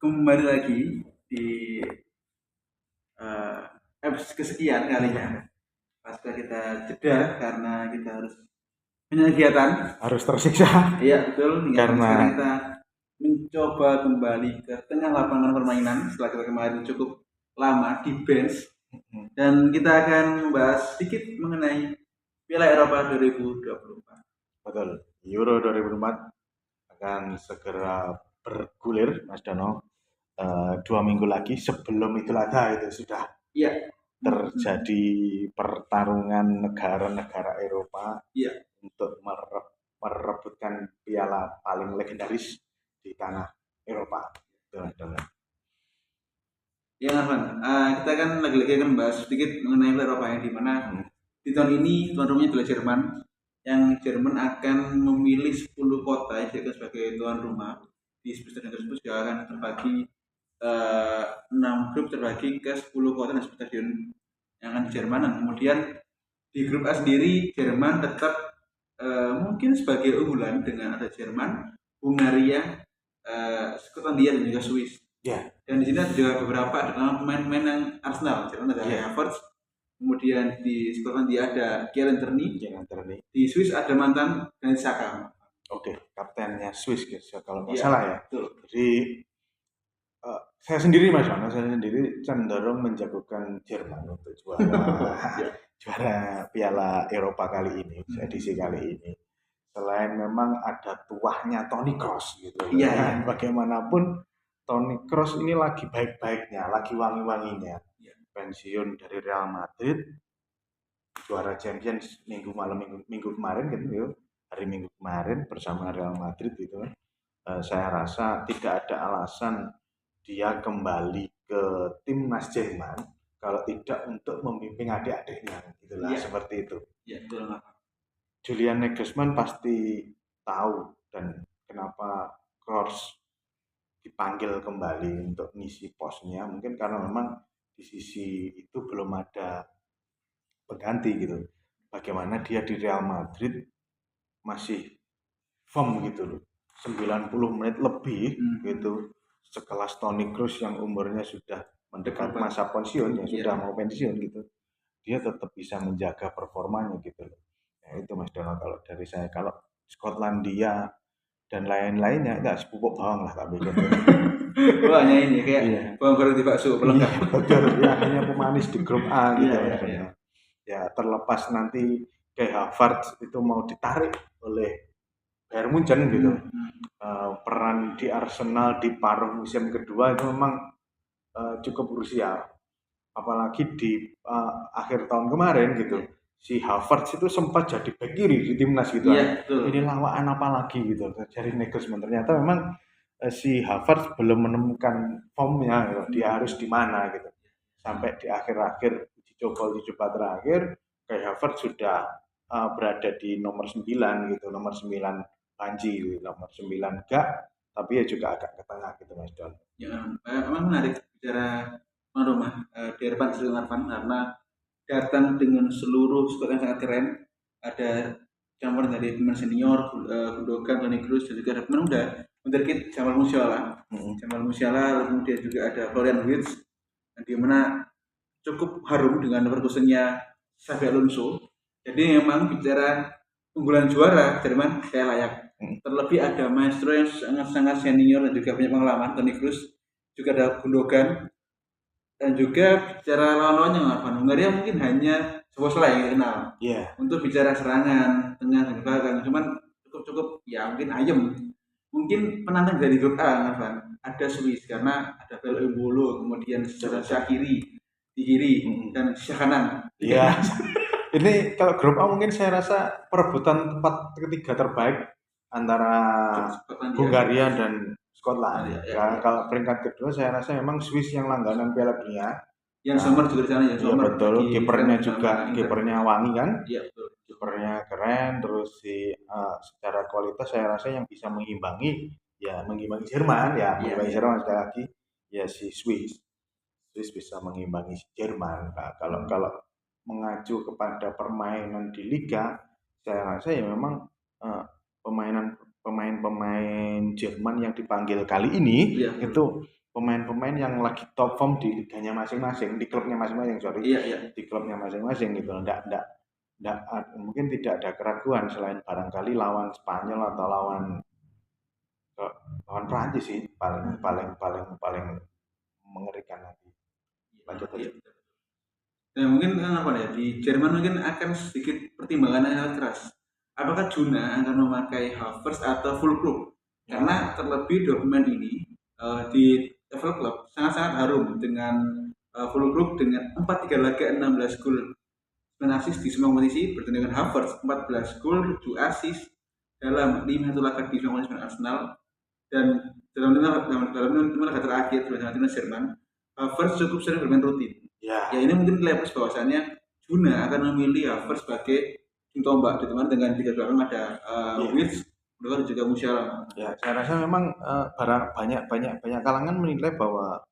kembali lagi di episode kesekian kalinya. Pasca kita jeda karena kita harus punya kegiatan. Harus tersiksa. Iya betul. Karena sekarang kita mencoba kembali ke tengah lapangan permainan setelah kita kemarin cukup lama di bench. Dan kita akan membahas sedikit mengenai Piala Eropa 2024. Betul. Euro 2024 akan segera bergulir, Mas Dono. 2 minggu lagi sebelum Idul Adha itu sudah terjadi pertarungan negara-negara Eropa untuk merebutkan piala paling legendaris di tanah Eropa. Ya, Arfan. Kita kan lagi-lagi akan bahas sedikit mengenai Piala Eropa yang dimana di tahun ini tuan rumahnya adalah Jerman. Yang Jerman akan memilih 10 kota yang dijadikan sebagai tuan rumah. Di stadion tersebut juga akan terbagi 6 grup terbagi ke 10 kota dan stadion yang akan di Jerman. Dan kemudian di grup A sendiri Jerman tetap mungkin sebagai unggulan dengan ada Jerman, Hungaria, Skotlandia dan juga Swiss. Dan di sini ada juga beberapa pemain-pemain yang Arsenal. Jerman ada Havertz, kemudian di Skotlandia ada Kieran Tierney, di Swiss ada mantan Granit Xhaka. Oke, kaptennya Swiss kalau nggak salah ya. Betul. Jadi saya sendiri Mas Wana, saya sendiri cenderung menjagokan Jerman untuk juara Piala Eropa kali ini, edisi kali ini. Selain memang ada tuahnya Toni Kroos gitu. Iya. Bagaimanapun Toni Kroos ini lagi baik-baiknya, lagi wangi-wanginya. Pensiun dari Real Madrid, juara Champions minggu kemarin gitu, hari Minggu kemarin bersama Real Madrid gitu. Saya rasa tidak ada alasan dia kembali ke timnas Jerman kalau tidak untuk membimbing adik-adiknya gitulah, seperti itu. Betul. Julian Nagelsmann pasti tahu dan kenapa Kroos dipanggil kembali untuk ngisi posnya, mungkin karena memang di sisi itu belum ada pengganti gitu. Bagaimana dia di Real Madrid masih firm gitu loh, 90 menit lebih gitu, sekelas Toni Kroos yang umurnya sudah mendekat masa pensiun, yang sudah mau pensiun gitu, dia tetap bisa menjaga performanya gitu loh. Nah itu Mas Dono kalau dari saya. Kalau Skotlandia dan lain-lainnya enggak sepupuk bawang lah tak pikir. Hanya ini kayak bawang goreng di bakso pelengkap. Betul, ya hanya pemanis di grup A gitu ya. Ya terlepas nanti kayak Havertz itu mau ditarik oleh Bayern Munchen gitu. Peran di Arsenal di paruh musim kedua itu memang cukup krusial. Apalagi di akhir tahun kemarin gitu. Si Havertz itu sempat jadi bek kiri di timnas gitu. Ini lawaan apa lagi gitu dari Nagelsmann. Ternyata memang si Havertz belum menemukan formnya gitu. Dia harus di mana gitu. Sampai di akhir-akhir uji coba terakhir kayak Havertz sudah berada di nomor 9 gitu, nomor 9 Panji, nomor 9 gak, tapi ya juga agak ke tengah gitu Mas Don. Ya, memang menarik bicara rumah di depan dengan Arfan karena datang dengan seluruh squad yang sangat keren. Ada campuran dari pemain senior, Gundogan, Toni Kroos, dan juga ada pemain muda, wonderkid Jamal Musiala. Jamal Musiala, kemudian juga ada Florian Wirtz, di mana cukup harum dengan perkusennya Xabi Alonso. Jadi memang bicara unggulan juara Jerman saya layak. Terlebih ada maestro yang sangat-sangat senior dan juga punya pengalaman, Toni Kroos, juga ada Gundogan, dan juga bicara lawan-lawannya Arfan, Hungaria mungkin hanya Szoboszlai yang dikenal. Untuk bicara serangan tengah dan belakang, cuman cukup ya mungkin ayem. Mungkin penantang dari grup A Arfan, ada Swiss karena ada Belo Embolo, kemudian Shaqiri di kiri dan sisi kanan. Iya. Ini kalau grup A mungkin saya rasa perebutan tempat ketiga terbaik antara Hungaria dan Skotlandia. Kalau peringkat kedua saya rasa memang Swiss yang langganan Piala Dunia. Yang Sommer juga di sana ya. Iya betul. Kipernya juga, kipernya wangi kan. Iya betul. Kipernya keren. Terus secara kualitas saya rasa yang bisa mengimbangi Jerman ya. Mengimbangi Jerman sekali lagi ya si Swiss. Swiss bisa mengimbangi Jerman. Nah, kalau mengacu kepada permainan di liga, saya rasa ya memang pemain-pemain Jerman yang dipanggil kali ini itu pemain-pemain yang lagi top form di liganya masing-masing, di klubnya masing-masing, sorry, di klubnya masing-masing gitu. Nggak, mungkin tidak ada keraguan selain barangkali lawan Spanyol atau lawan Prancis sih paling mengerikan nanti. Lanjut aja. Nah, mungkin apa ya, di Jerman mungkin akan sedikit pertimbangan yang sangat keras. Apakah Juna akan memakai Havertz atau Füllkrug? Karena terlebih dua pemain ini di level klub sangat-sangat harum dengan Füllkrug dengan 4-3 laga 16 gol 9 assist di semua kompetisi, bertemu dengan Havertz 14 gol 7 assist dalam 5 laga di semua kompetisi Arsenal, dan dalam 5 laga terakhir bersama timnas Jerman, Havertz cukup sering bermain rutin. Ya ini mungkin kelihatan bahwasannya Juna akan memilih Havertz sebagai tombak, ditemani dengan tiga belakang ada Wirtz, dan juga Musiala. Ya, saya rasa memang banyak kalangan menilai bahwa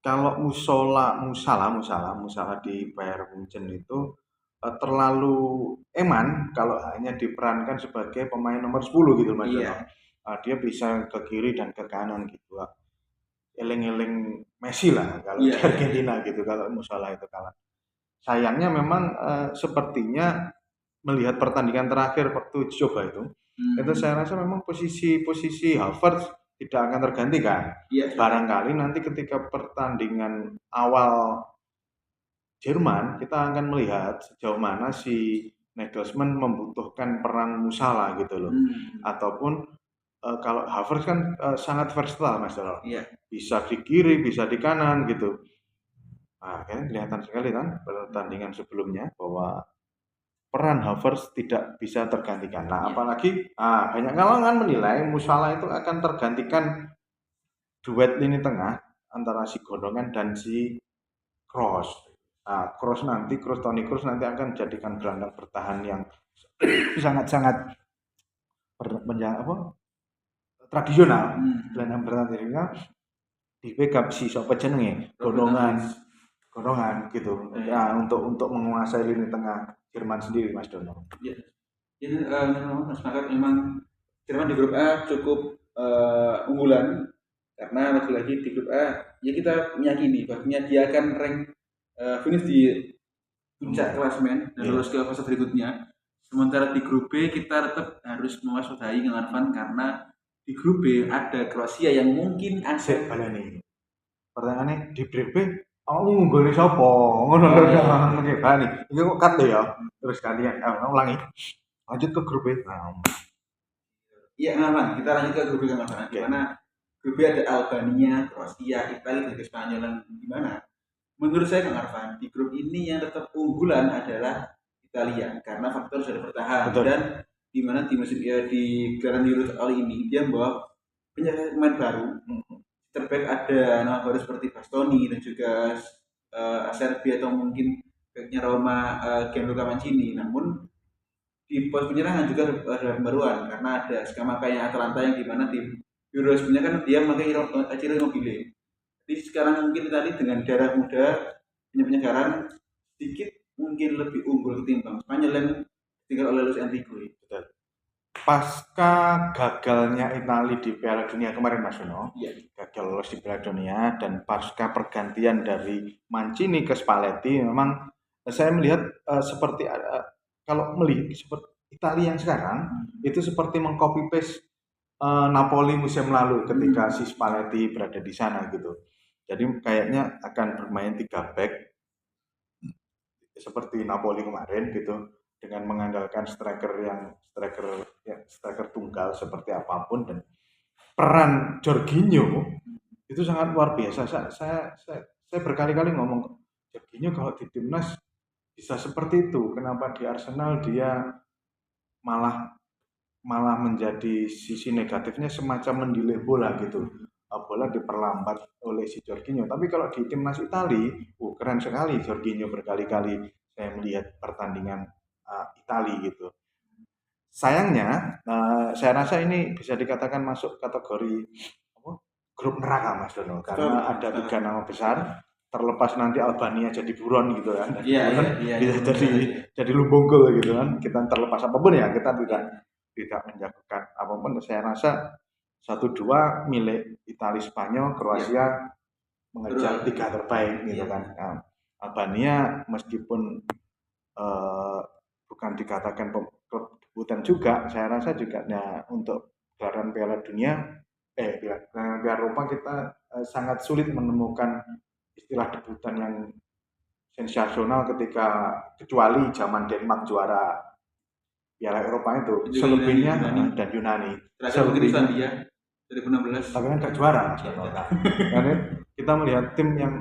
kalau Musala di Bayern Munchen itu terlalu eman kalau hanya diperankan sebagai pemain nomor 10 gitu Mas. Iya. Dia bisa ke kiri dan ke kanan gitu. Eleng-eleng Messi lah kalau di Argentina gitu kalau Musala itu kalah. Sayangnya memang sepertinya melihat pertandingan terakhir waktu coba itu saya rasa memang posisi Havertz tidak akan tergantikan. Barangkali nanti ketika pertandingan awal Jerman kita akan melihat sejauh mana si Nagelsmann membutuhkan peran Musiala gitu loh. Ataupun kalau Havertz kan sangat versatile Mas Donald. Bisa di kiri, bisa di kanan gitu. Nah, kan kelihatan sekali kan pertandingan sebelumnya bahwa peran Havertz tidak bisa tergantikan. Nah, apalagi banyak kalangan menilai Musiala itu akan tergantikan duet lini tengah antara si Gundogan dan si Kroos. Nah, Toni Kroos nanti akan jadikan gelandang bertahan yang sangat-sangat tradisional. Gelandang bertahan di backup si siapa jenenge Gundogan gitu. Ya, untuk menguasai lini tengah Jerman sendiri Mas Dono. Iya. Ini sepakat memang Jerman di grup A cukup unggulan karena lagi-lagi di grup A ya kita meyakini bahwa dia akan rank finish di puncak klasemen dan lolos ke fase berikutnya. Sementara di grup B kita tetap harus mewaspadai dengan Van karena di grup B ada Kroasia yang mungkin akan balani. Pertanyaannya di grup B ngunggulnya siapa? Ngono lho nggih bani. Iki kok cut ya. Terus kalian ulangi. Lanjut ke grup B. Iya, Van, kita lanjut ke grup B kan, Van. Di mana grup B ada Albania, Kroasia, Italia, dan Spanyol. Di mana menurut saya Kang Arfan, di grup ini yang tetap unggulan adalah Italia karena faktor sudah bertahan. Betul. Dan di mana di musim di gelaran Euro kali ini dia membawa pemain baru. Terbaik ada nama baru seperti Bastoni dan juga Serbia atau mungkin backnya Roma Gianluca Mancini. Namun di pos penyerangan juga ada pembaruan karena ada Scamacca yang Atalanta yang dimana di Euro sebelumnya kan dia memakai Ciro Immobile. Jadi sekarang mungkin tadi dengan darah muda penyegaran sedikit mungkin lebih unggul ketimbang Spanyol yang tinggal oleh Luis Enrique. Pasca gagalnya Italia di Piala Dunia kemarin Mas Uno, gagal lolos di Piala Dunia dan pasca pergantian dari Mancini ke Spalletti, memang saya melihat seperti kalau melihat seperti Italia yang sekarang itu seperti mengcopy paste Napoli musim lalu ketika si Spalletti berada di sana gitu. Jadi kayaknya akan bermain 3 back seperti Napoli kemarin gitu, dengan mengandalkan striker tunggal seperti apapun, dan peran Jorginho itu sangat luar biasa. Saya berkali-kali ngomong Jorginho kalau di timnas bisa seperti itu, kenapa di Arsenal dia malah menjadi sisi negatifnya semacam mendelay bola gitu. Bola diperlambat oleh si Jorginho. Tapi kalau di timnas Italia, keren sekali Jorginho, berkali-kali saya melihat pertandingan Italia gitu. Sayangnya, saya rasa ini bisa dikatakan masuk kategori grup neraka Mas Dono, karena ada 3 nama besar. Terlepas nanti Albania jadi buron gitu kan, bisa jadi lumbung gol gitu kan. Kita terlepas apapun ya, kita tidak menjagokan apapun. Saya rasa 1-2 milik Italia, Spanyol, Kroasia mengejar 3 terbaik gitu kan. Nah, Albania meskipun bukan dikatakan klub debutan juga, saya rasa juga untuk gelaran Piala Dunia, gelaran Piala Eropa kita sangat sulit menemukan istilah debutan yang sensasional kecuali zaman Denmark juara Piala Eropa itu. Selebihnya dan Yunani. Selebihnya Islandia 2016. Tapi kan gak juara. Karena kita melihat tim yang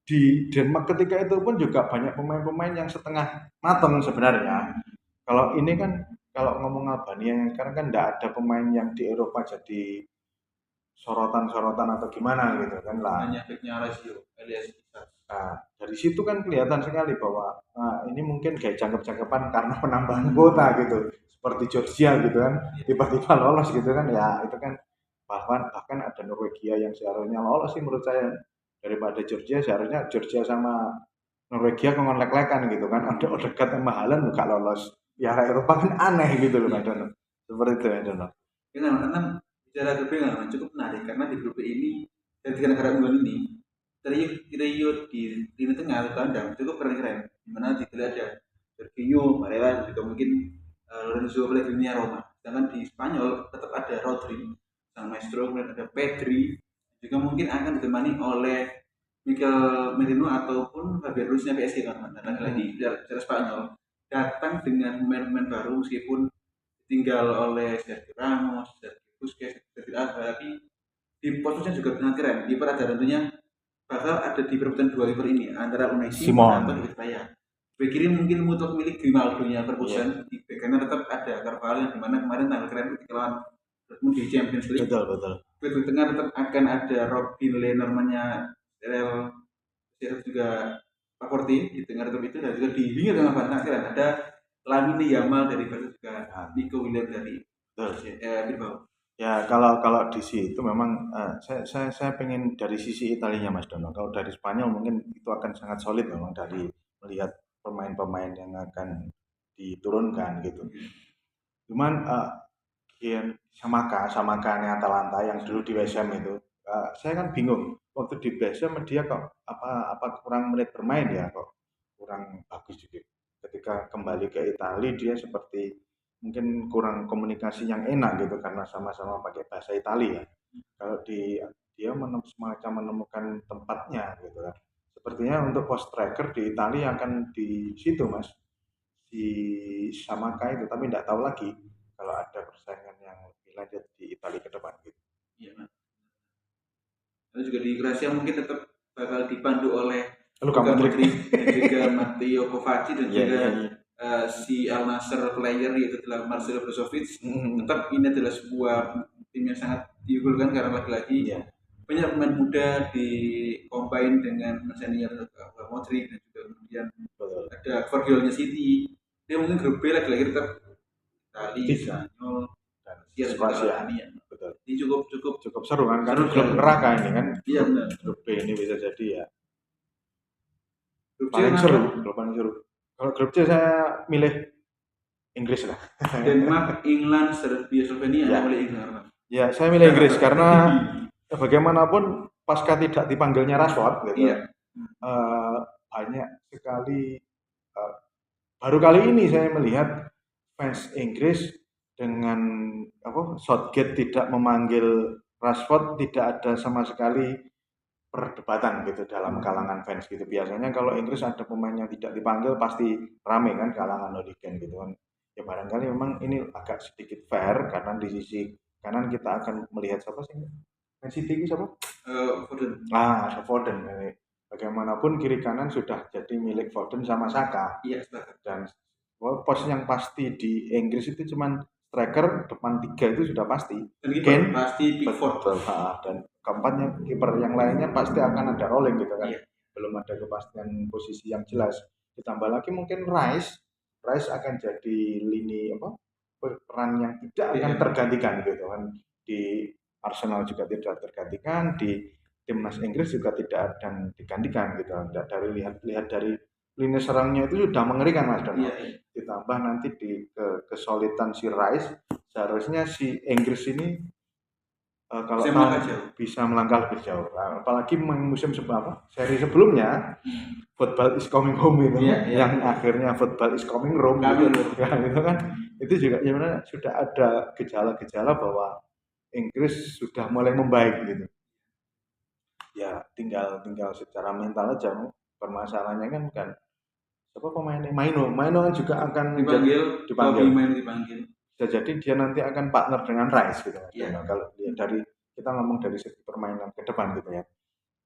di Denmark ketika itu pun juga banyak pemain-pemain yang setengah matang sebenarnya. Kalau ini kan, kalau ngomong Albania sekarang kan tidak ada pemain yang di Eropa jadi sorotan-sorotan atau gimana gitu kan lah. Hanya backnya Lazio, Elias Isaac. Nah, dari situ kan kelihatan sekali bahwa ini mungkin kayak jangkep-jangkepan karena penambahan kuota gitu. Seperti Georgia gitu kan, tiba-tiba lolos gitu kan, ya itu kan bahkan ada Norwegia yang seharusnya lolos sih menurut saya. Daripada Georgia, seharusnya Georgia sama Norwegia kongon-lek-lekan gitu kan, ada dekat sama Haaland gak lolos. Ya Eropa kan aneh gitu loh, Mas Dono. Seperti itu ya Dono. Karena bicara grup B cukup menarik karena di grup ini dari 3 negara unggulan ini trio di lini tengah atau kandang cukup keren-keren. Dimana di Italia ada Jorginho, Barella, dan juga mungkin Lorenzo Pellegrini Roma. Sedangkan di Spanyol tetap ada Rodri, sang maestro, kemudian ada Pedri, juga mungkin akan ditemani oleh Mikel Merino ataupun Fabian Ruiz-nya PSG kan. Dan lagi secara Spanyol datang dengan pemain-pemain baru meskipun tinggal oleh Sergio Ramos, Sergio Busquets, Sergio Alba, tapi di posisinya juga sangat keren. Kiper ada tentunya bakal ada di perebutan 2 kiper ini antara Unai Simon atau David Raya. Bek kiri mungkin mutlak milik Grimaldo-nya Ferguson. Di bek kanan tetap ada Carvalho yang dimana kemarin tampil keren ketika lawan Dortmund di Champions League. Betul. Bek tengah tetap akan ada Robin Lehnerman-nya Real juga Laporte di tengah tetap itu, dan juga di wing tengah bantang keren ada Lamine Yamal dari Barca, juga Nico Williams dari Bilbao. Ya kalau di situ memang saya pengen dari sisi Italianya Mas Dono. Kalau dari Spanyol mungkin itu akan sangat solid memang dari melihat pemain-pemain yang akan diturunkan gitu. Cuman Samaka Atalanta yang dulu di West Ham itu, saya kan bingung waktu di West Ham dia kok apa kurang menit bermain ya, kok kurang bagus juga. Ketika kembali ke Italia dia seperti mungkin kurang komunikasi yang enak gitu karena sama-sama pakai bahasa Italia. Kalau dia semacam menemukan tempatnya gitu kan. Sepertinya untuk post striker di Italia akan di situ Mas, di Samaka itu, tapi tidak tahu lagi kalau ada persaingan yang lebih lanjut di Italia ke depan gitu. Iya, Mas. Lalu juga di Kroasia mungkin tetap bakal dipandu oleh Luka Modric dan juga Mateo Kovacic dan juga si Al Nassr player yaitu adalah Marcelo Brozovic. Tetap ini adalah sebuah tim yang sangat diunggulkan karena lagi-lagi banyak pemain muda di combine dengan senior Luka Modric, dan juga kemudian ada Guardiola City. Dia mungkin grup B lagi-lagi tetap Italia, Spanyol, dan Kroasia. Betul. Ini cukup seru kan? Karena grup neraka ini kan. Iya benar. Grup B ini bisa jadi ya. Paling seru. Kalau grup C saya milih Inggris lah. Denmark, England, Serbia, Slovenia, ya. Milih Inggris. Ya, saya milih Inggris karena bagaimanapun pasca tidak dipanggilnya Rashford gitu. Iya. Banyak sekali baru kali ini saya melihat fans Inggris dengan Southgate tidak memanggil Rashford, tidak ada sama sekali perdebatan gitu dalam kalangan fans gitu. Biasanya kalau Inggris ada pemain yang tidak dipanggil pasti rame kan kalangan hooligan gitu kan. Ya barangkali memang ini agak sedikit fair karena di sisi kanan kita akan melihat siapa sih? Man City itu siapa? Foden. Foden. Bagaimanapun kiri kanan sudah jadi milik Foden sama Saka. Iya, dan pos yang pasti di Inggris itu cuman striker, depan 3 itu sudah pasti. Kane pasti Pickford. Dan keempatnya kiper yang lainnya pasti akan ada rolling gitu kan. Iya. Belum ada kepastian posisi yang jelas. Ditambah lagi mungkin Rice akan jadi lini peran yang tidak akan tergantikan gitu kan. Di Arsenal juga tidak tergantikan, di timnas Inggris juga tidak akan digantikan gitu. Lihat dari lini serangnya itu sudah mengerikan Mas Dono. Iya. Ditambah nanti di kesolidan si Rice, seharusnya si Inggris ini kalau Bisa tahun melangkah jauh. bisa melangkah lebih jauh. Nah, apalagi musim seri sebelumnya football is coming home itu yang akhirnya football is coming home gitu. Ya, itu kan itu juga sebenarnya sudah ada gejala-gejala bahwa Inggris sudah mulai membaik gitu. Ya tinggal secara mental aja. Permasalahannya kan siapa pemainnya Maino kan juga akan dipanggil. Bisa jadi dia nanti akan partner dengan Rice gitu. Yeah. Kalau dari kita ngomong dari segi permainan ke depan gitu ya.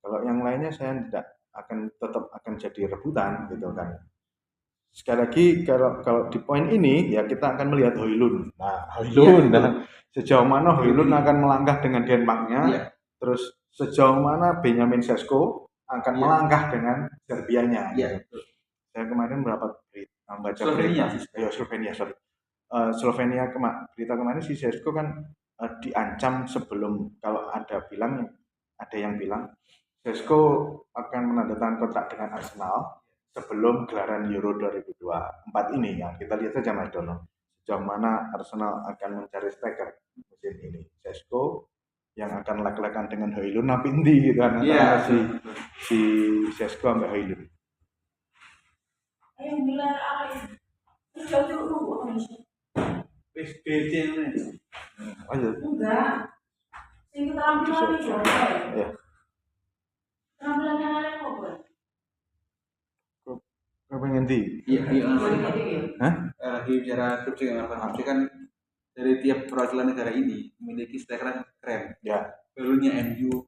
Kalau yang lainnya saya tidak tetap akan jadi rebutan gitu kan. Sekali lagi kalau di poin ini ya kita akan melihat Højlund. Nah, Højlund sejauh mana Højlund akan melangkah dengan Denmarknya. Terus sejauh mana Benjamin Sesko akan melangkah dengan Serbianya. Gitu. Saya kemarin baca berita Slovenia berita kemarin si Sesko kan diancam sebelum, kalau ada yang bilang Sesko akan menandatangani kontrak dengan Arsenal sebelum gelaran Euro 2024 ini ya. Kita lihat saja Mas Dono sejauh mana Arsenal akan mencari striker musim ini. Sesko yang akan lek-lekan dengan Højlund tapi endi gitu kan si Sesko sampai Højlund. SBC ini. Lanjut. Enggak. Sing keterampilan iki ya. Keterampilan yang lain apa? Kau pengen di? Iya. Hah? Bicara klub juga kan dari tiap perwakilan negara ini memiliki striker keren. Ya. Barunya MU,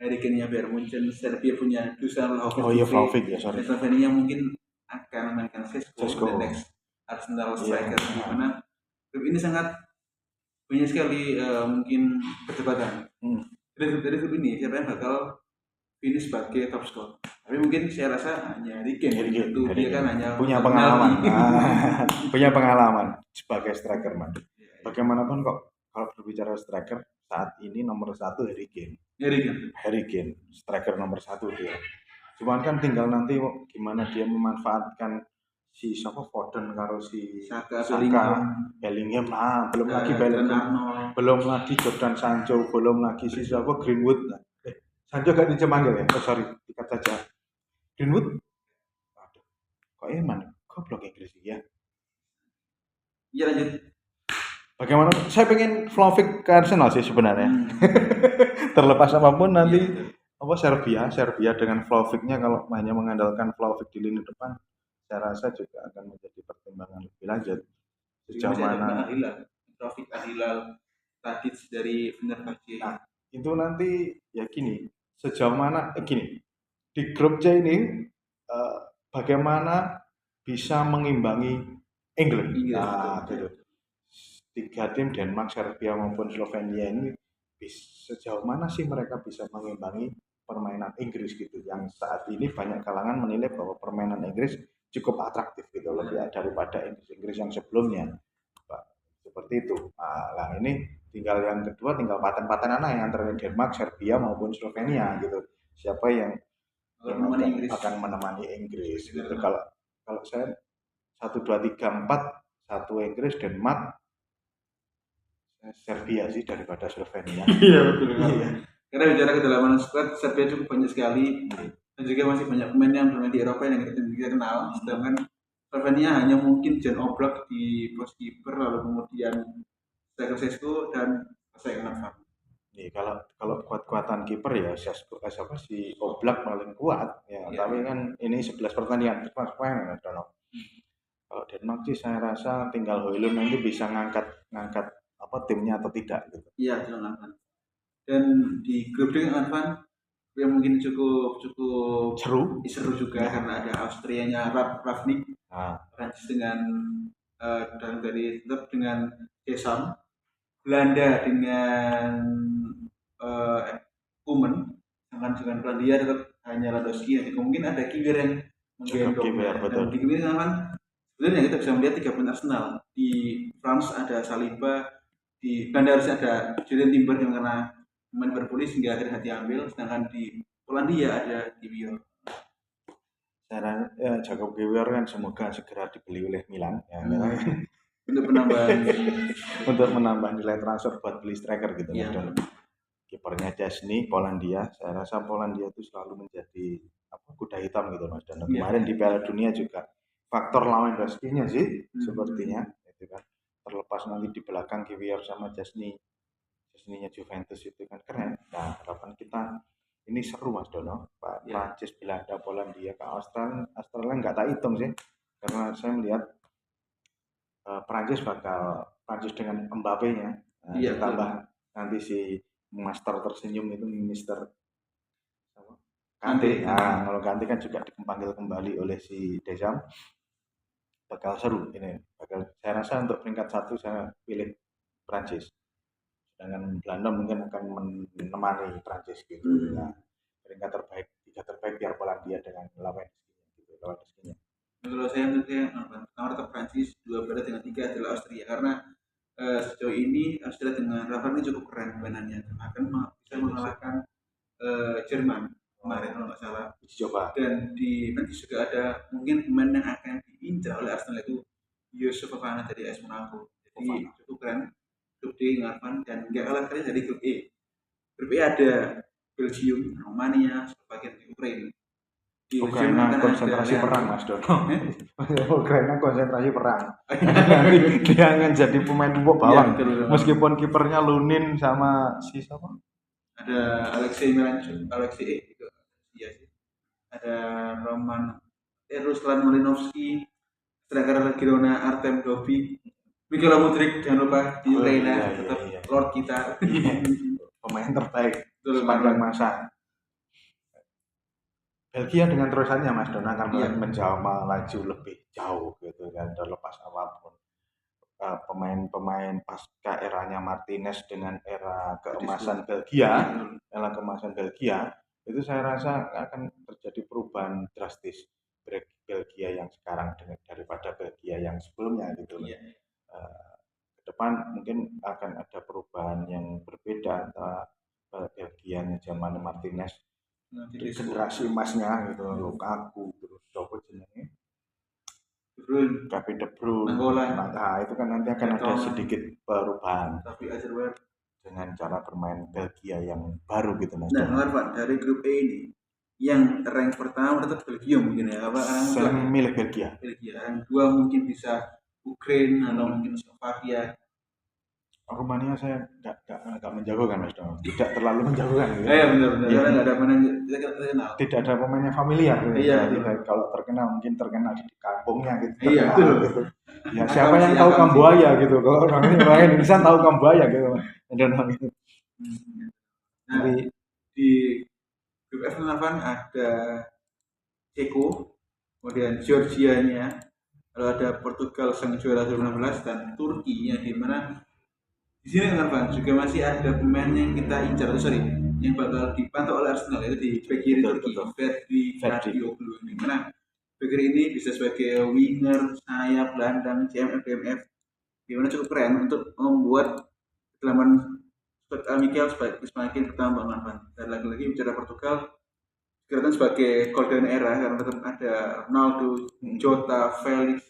Harry Kane-nya Bayern Munchen, Serbia punya Dusan Vlahovic ya, sorry. Slovenia mungkin akan memainkan Sesko, the next Arsenal striker di mana klub ini sangat banyak sekali mungkin perdebatan. Dari klub ini siapa yang bakal finish sebagai top scorer? Tapi mungkin saya rasa hanya Harry Kane itu dia kan hanya punya pengalaman. Punya pengalaman sebagai striker man. Bagaimanapun kok kalau berbicara striker saat ini nomor 1 Harry Kane, striker nomor 1 dia. Cuman kan tinggal nanti gimana dia memanfaatkan si siapa Foden karo si Saka, Bellingham, belum lagi Jordan Sancho, belum lagi si siapa Greenwood. Sancho gak dicemanggil ya? Sorry, dikat saja. Greenwood, aduh, kok emang goblok Inggris ya? Iya lanjut. Bagaimana? Saya pengen Vlahovic ke Arsenal sih sebenarnya. Terlepas apapun nanti apa Serbia dengan Vlahovicnya, kalau hanya mengandalkan Vlahovic di lini depan, saya rasa juga akan menjadi pertimbangan lebih lanjut. Sejauh mana? Vlahovic, Hilal, Tadic dari Fenerbahce. Nah, itu nanti ya gini. Sejauh mana gini di grup C ini bagaimana bisa mengimbangi England. Nah, gitu. 3 tim Denmark, Serbia maupun Slovenia ini sejauh mana sih mereka bisa mengimbangi permainan Inggris gitu, yang saat ini banyak kalangan menilai bahwa permainan Inggris cukup atraktif gitu lebih daripada Inggris yang sebelumnya. Seperti itu. Nah, ini tinggal yang kedua tinggal paten-patenan yang antara Denmark, Serbia maupun Slovenia gitu. Siapa yang akan menemani Inggris gitu. Kalau saya 1 2 3 4 1 Inggris, Denmark, Serbia sih daripada Slovenia. Iya betul. Karena bicara kedalaman squad Serbia cukup banyak sekali dan juga masih banyak pemain yang bermain di Eropa yang kita kenal. Sedangkan Slovenia hanya mungkin Jan Oblak di pos kiper, lalu kemudian Sesko dan Van. Nih kalau kuat-kuatan kiper ya Sesko siapa si Oblak paling kuat ya. Tapi kan ini 11 pertandingan pemain Kalau Denmark sih saya rasa tinggal Højlund nanti bisa ngangkat apa timnya atau tidak gitu. Iya, silakan. Dan di grup D Van yang mungkin cukup seru juga karena ada Austrianya Rangnick, Prancis dengan dan dari tetap dengan Deschamps, Belanda dengan Koeman, dengan Belanda tetap hanya Lewandowski. Jadi mungkin ada Kiwior yang menggendong. Dan di Kiwior kan sebenarnya kita bisa melihat 3 pemain Arsenal. Di France ada Saliba, di Belanda harus ada Julian Timber yang karena pemain berpolis hingga akhirnya diambil, sedangkan di Polandia ada Kiwior. Jakob Kiwior kan semoga segera dibeli oleh Milan ya. Untuk menambah nilai transfer buat beli striker gitu. kipernya Chesney Polandia. Saya rasa Polandia itu selalu menjadi kuda hitam gitu Mas. Dan kemarin di Piala Dunia juga faktor Lewandowski-nya sih sepertinya itu kan, terlepas nanti di belakang Kiwior sama Chesney-nya Juventus itu kan keren. Nah, harapan kita ini seru Mas Dono. Prancis, Belanda, Polandia, ke Australia nggak tak hitung sih, karena saya melihat Prancis dengan Mbappe-nya, ditambah nanti si master tersenyum itu Mister Kante. Nah, kalau Kante kan juga dipanggil kembali oleh si Deschamps, bakal seru ini. Saya rasa untuk peringkat 1 saya pilih Prancis. Sedangkan Belanda mungkin akan menemani Prancis gitu. Nah, peringkat terbaik, 3 terbaik biar Polandia dengan Lewandowski-nya. Kalau saya nomor tetap Prancis, 2 Belanda dengan 3 adalah Austria, karena sejauh ini Austria dengan Rafa ini cukup keren mainannya, akan bisa mengalahkan Jerman kemarin kalau nggak salah. Coba. Dan nanti juga ada mungkin pemain yang akan diincar oleh Arsenal itu Yusuf Fofana dari AS Monaco. Jadi cukup keren grup D Ngarvan, dan nggak kalah keren dari grup E. Grup E ada Belgium, Romania, Slovakia, dan Ukraina. Ukraina konsentrasi perang Mas Dono. Ukraina konsentrasi perang. Dia akan jadi pemain bawang. Meskipun kipernya Lunin sama si siapa? Ada Alexei Miranchuk, itu iya sih. Ada Ruslan Malinovsky, striker Girona Artem Dovbyk, Mikola Mudryk, jangan lupa di Ukraina, tetap Lord kita. Pemain terbaik sepanjang masa. Belgia dengan terusannya Mas Dono akan melaju lebih jauh gitu kan, terlepas apapun. Pemain pasca eranya Martinez dengan era keemasan Belgia, itu saya rasa akan terjadi perubahan drastis Belgia yang sekarang daripada Belgia yang sebelumnya gitu. Ke depan mungkin akan ada perubahan yang berbeda antara Belgianya zaman Martinez, generasi emasnya gitu, Lukaku, terus coba jenenge De Bruyne, nah itu kan nanti akan ada sedikit perubahan dengan cara bermain Belgia yang baru gitu Mas. Nah, Pak, dari grup E ini yang rank pertama tetap Belgium mungkin ya, saya memilih Belgia. Rank 2 mungkin bisa Ukraina atau mungkin Slovakia. Rumania saya nggak menjagokan Mas Dono, tidak terlalu menjagokan gitu. Iya benar-benar, karena nggak ada pemain terkenal. Tidak ada pemainnya familiar gitu. Iya. Kalau terkenal mungkin terkenal di kampungnya gitu. Iya betul. Gitu. Ya siapa yang tahu Kambuaya gitu? Kalau orang Indonesia tahu Kambuaya gitu. Gitu. Nah, di grup F ada Ceko, kemudian Georgia-nya, lalu ada Portugal sang juara 2016 dan Turki yang dimana di sini kan juga masih ada pemain yang kita incar, yang bakal dipantau oleh Arsenal, itu di back kiri Turki, Ferdi Kadıoğlu, di mana back kiri ini bisa sebagai winger, sayap, gelandang, CMF, DMF, di mana cukup keren untuk membuat kedalaman squad Mikel semakin bertambah kan. Dan lagi-lagi bicara Portugal, kelihatan sebagai golden era karena tetap ada Ronaldo, Jota, Felix,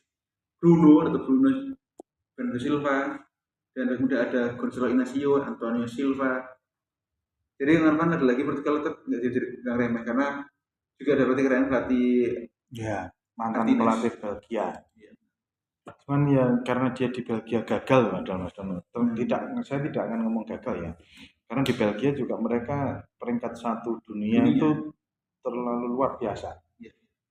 Bruno, Bernardo Silva, dan kemudian ada Gonzalo Inacio, Antonio Silva. Jadi Ngarvan ada lagi Portugal tetap nggak remeh, karena juga ada pelatih mantan pelatih Belgia. Cuman ya karena dia di Belgia gagal Mas Dono. Saya tidak akan ngomong gagal ya, karena di Belgia juga mereka peringkat 1 dunia itu terlalu luar biasa.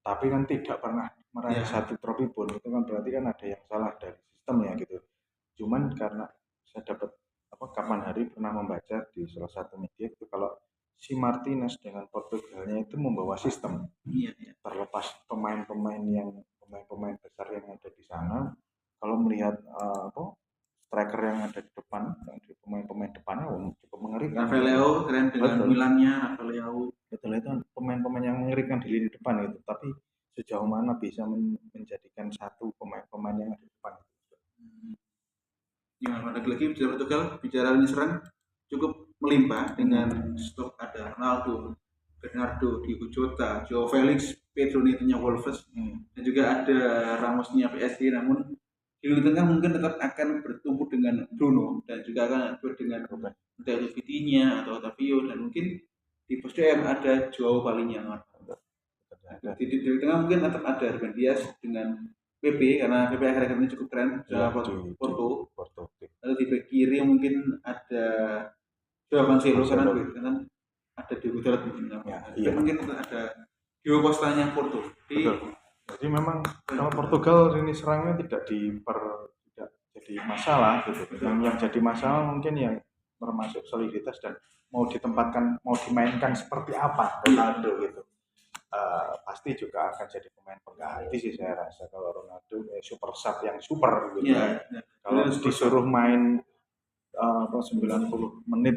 Tapi kan tidak pernah meraih 1 trofi pun, itu kan berarti kan ada yang salah dari sistemnya gitu. Cuman karena saya dapat kapan hari pernah membaca di salah satu media itu kalau si Martinez dengan Portugalnya itu membawa sistem. Terlepas pemain besar yang ada di sana, kalau melihat striker yang ada di depan, di pemain depannya cukup mengerikan. Rafael keren dengan Milannya, Rafael. Betul, itu pemain yang mengerikan di lini depan itu. Tapi sejauh mana bisa menjadikan satu pemain yang ada di depan? Yang lagi bicara Portugal, bicara lini serang cukup melimpah dengan stok ada Ronaldo, Bernardo, Diogo Jota, Joao Felix, Pedro Neto-nya Wolves, dan juga ada Ramos-nya PSG. Namun Di lini tengah mungkin tetap akan bertumpu dengan Bruno dan juga akan ada dengan David Vitinha atau Otavio, dan mungkin di pos DM ada Joao Palhinha. Di lini tengah mungkin tetap ada Ruben Dias dengan PP, karena PP akhir-akhir ini cukup keren Ya, sama Porto. Porto. Lalu di bek kiri mungkin ada Joao Cancelo karena ada Diogo Dalot mungkin. Iya. Mungkin ada Diogo Costanya Porto. Jadi memang kalau Portugal ini serangnya tidak jadi masalah gitu. Yang jadi masalah mungkin yang termasuk soliditas dan mau dimainkan seperti apa Ronaldo gitu. Pasti juga akan jadi pemain pengganti sih saya rasa kalau Ronaldo super sub yang super gitu. Kalau disuruh main 90 menit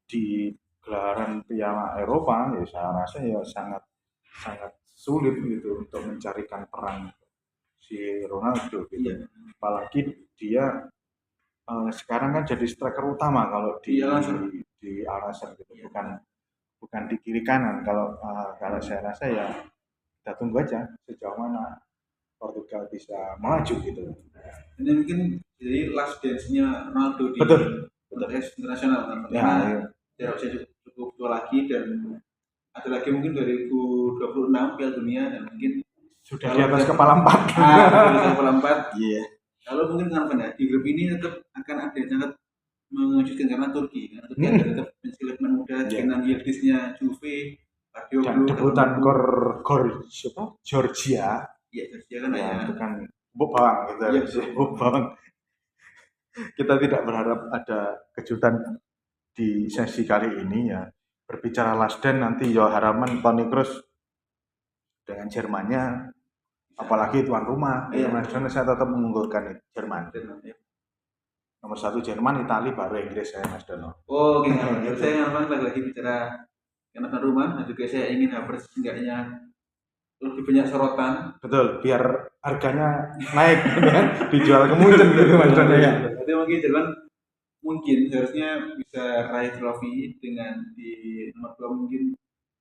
di gelaran Piala Eropa ya saya rasa ya sangat sulit gitu untuk mencarikan peran si Ronaldo gitu. Apalagi dia sekarang kan jadi striker utama kalau di Al-Nassr gitu, bukan di kiri kanan. Kalau saya rasa ya kita tunggu aja sejauh mana Portugal bisa maju gitu. Ini mungkin jadi last dance-nya Ronaldo di konteks internasional kan, karena jarak usia cukup tua lagi dan ada lagi mungkin 2026 Piala Dunia dan mungkin sudah di atas kepala 4. Kepala 4. Iya. Kalau mungkin dengan di grup ini tetap akan ada yang sangat mengejutkan karena Turki ada tetap pemain muda dengan Yildiz-nya Juve, dan debutan Georgia. Iya, Georgia kan ya. Itu kan buk bawang gitu. Iya, buk bawang. Kita tidak berharap ada kejutan di sesi kali ini ya. Berbicara last dance nanti ya harapan Toni Kroos dengan Jermannya, apalagi tuan rumah. Internasional saya tetap mengunggulkan Jerman. Nomor 1 Jerman, Italia, baru Inggris saya Mas Dono. Oh, gitu. Saya lagi bicara yang tuan rumah, dan juga saya ingin Havertz enggaknya lebih banyak sorotan. Betul, biar harganya naik kan, dijual ke Munchen gitu Mas Dono ya. Jadi mungkin Jerman seharusnya bisa raih trofi dengan di nomor 2 mungkin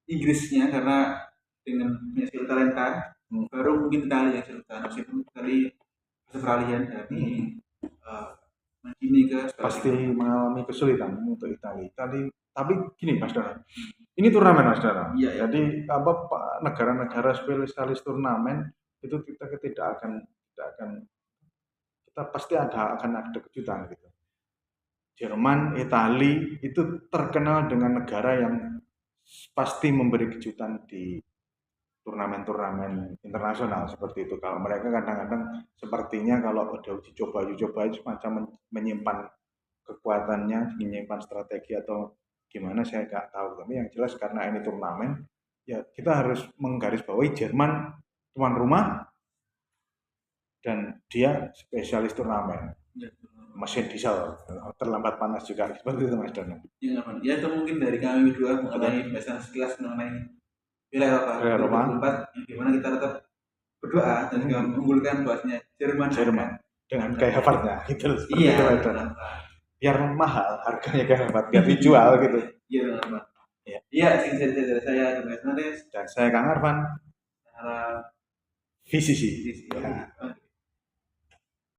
Inggrisnya karena dengan punya skill talenta. Baru mungkin Italia yang meskipun kali peralihan dari Mancini ke pasti mengalami kesulitan untuk Italia. Tapi gini Mas Dono, ini turnamen Mas Dono. Iya. Jadi negara-negara spesialis turnamen itu kita pasti akan ada kejutan gitu. Jerman, Italia itu terkenal dengan negara yang pasti memberi kejutan di turnamen-turnamen internasional seperti itu. Kalau mereka kadang-kadang sepertinya kalau udah uji coba semacam menyimpan kekuatannya, menyimpan strategi atau gimana saya nggak tahu. Tapi yang jelas karena ini turnamen, ya kita harus menggarisbawahi Jerman tuan rumah dan dia spesialis turnamen. Mesin diesel terlambat panas juga seperti itu Mas Dono. Ya itu mungkin dari kami berdua mengenai pembahasan sekilas mengenai Piala Eropa 2024 di mana kita tetap berdoa dan juga mengunggulkan bahasanya Jerman dengan gaya Havertz-nya gitu. Iya. Biar mahal harganya gaya Havertz biar dijual gitu. Iya benar. Iya, dari saya Mas Nares dan saya Kang Arfan. Visi.